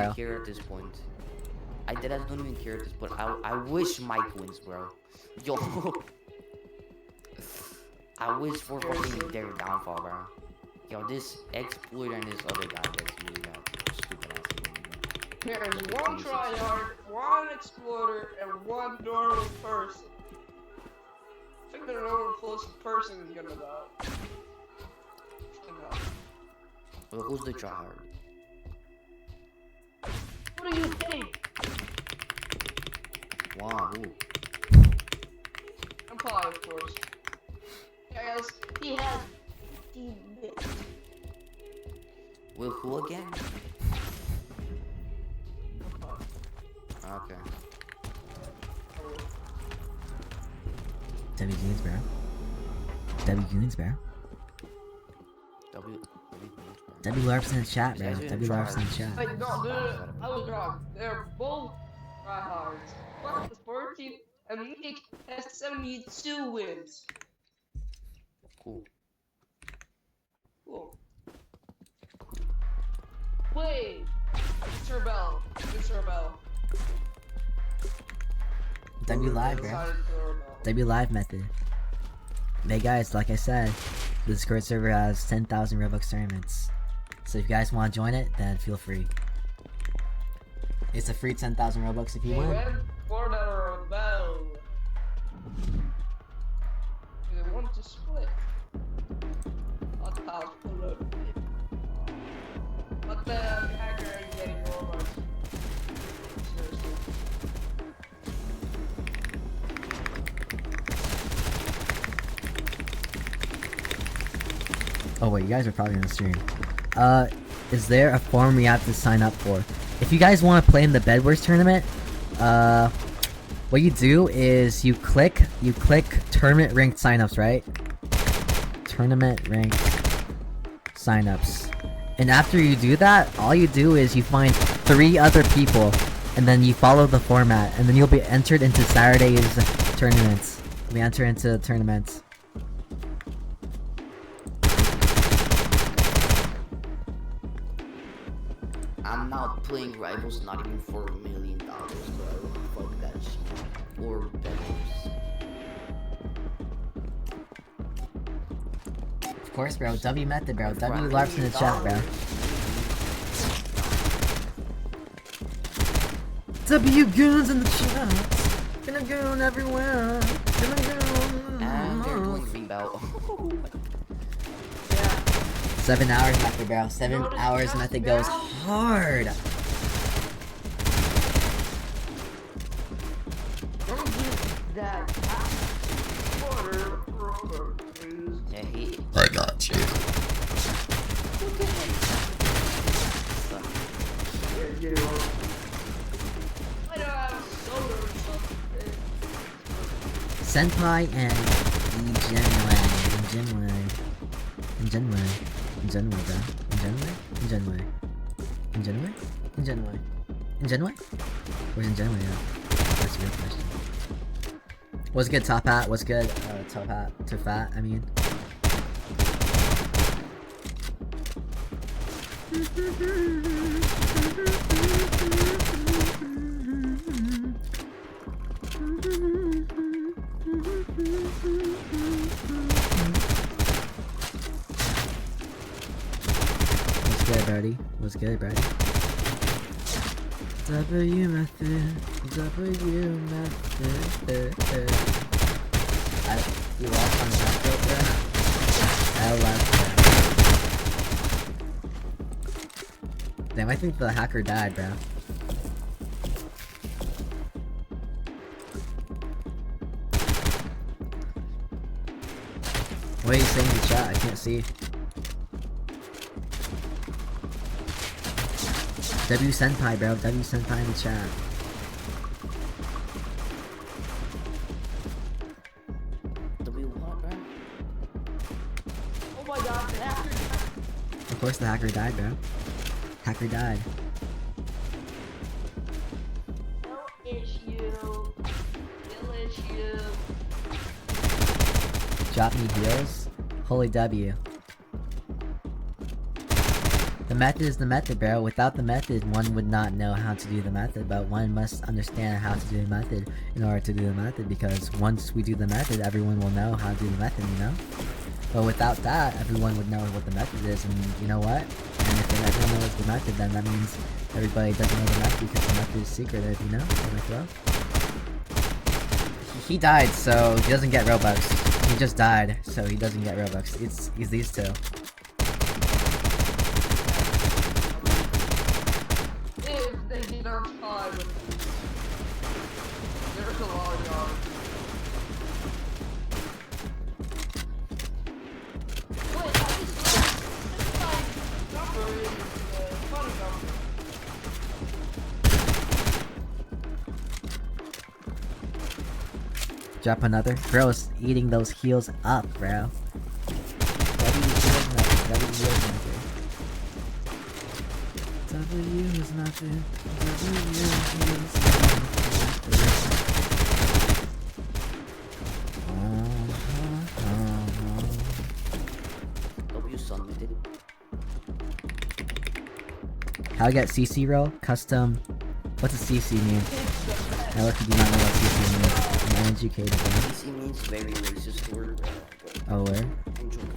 bro. care at this point. I don't even care at this point. I wish Mike wins, bro. Yo. I wish for fucking their downfall, bro. Yo, this exploiter and this other guy gets really got stupid ass. There's one tryhard, one explorer, and one normal person. I think the normal person is gonna die. Well, who's the tryhard? What do you think? Wow, who? I'm Pi, of course. Yes, he has 15 bits. Well, who again? Okay. W Goons, bro. W Goons, bro. W Larps in the chat, bro. W Larps in the chat. Wait, no, I was wrong. They're both tryhards. But the sport team and Nick has 72 wins. Cool. Cool. Wait, Mr. Bell. W Live, bro. W Live method. Hey guys, like I said, the Discord server has 10,000 Robux tournaments. So if you guys want to join it, then feel free. It's a free 10,000 Robux if you win. For the rebel. They want to split. What the hacker is getting Robux? Seriously. Oh wait, you guys are probably on the stream. Is there a form we have to sign up for? If you guys want to play in the Bedwars tournament, what you do is you click tournament ranked signups, right? Tournament ranked signups. And after you do that, all you do is you find 3 other people, and then you follow the format, and then you'll be entered into Saturday's tournaments. You'll be entered into tournaments. I'm not playing Rivals, not even for $1 million, bro. Fuck that shit. Or Bedwars. Of course, bro. W method, bro. W LARPs in the chat, bro. W goons in the chat. Gonna goon everywhere. Gonna goon. And they're doing rebound. Yeah. 7 hours method, bro. 7 hours method goes hard. Don't give that water, please. Yeah, he. I got you. I don't have soda or something. Senpai and Genway, bro. Genway? Where's Genway at? That's a good question. What's good, Top Hat? What's good, Top Hat? To Fat, I mean. What's good, Brody? W method. You lost on that, bro? I love that. Damn, I think the hacker died, bro. What are you saying in the chat? I can't see. W Senpai, bro. W Senpai in the chat. W what, bro? Oh my god, the hacker died. Of course the hacker died, bro. Hacker died. No issue. No issue. Drop me heals. Holy W. The method is the method, bro. Without the method, one would not know how to do the method, but one must understand how to do the method in order to do the method, because once we do the method, everyone will know how to do the method, you know? But without that, everyone would know what the method is, and you know what? And if everyone knows the method, then that means everybody doesn't know the method because the method is secretive, you know? He died, so he doesn't get Robux. He just died, so he doesn't get Robux. He's these two. If they did not time, there's a lot of yards. Wait, I just realized number is funny number. Drop another. Bro's eating those heals up, bro. W is nothing. W submitted. How I get CC roll? Custom. What's a CC mean? I look, do not know what CC means. I'm uneducated. CC means very racist word. Oh, where? Enjoy.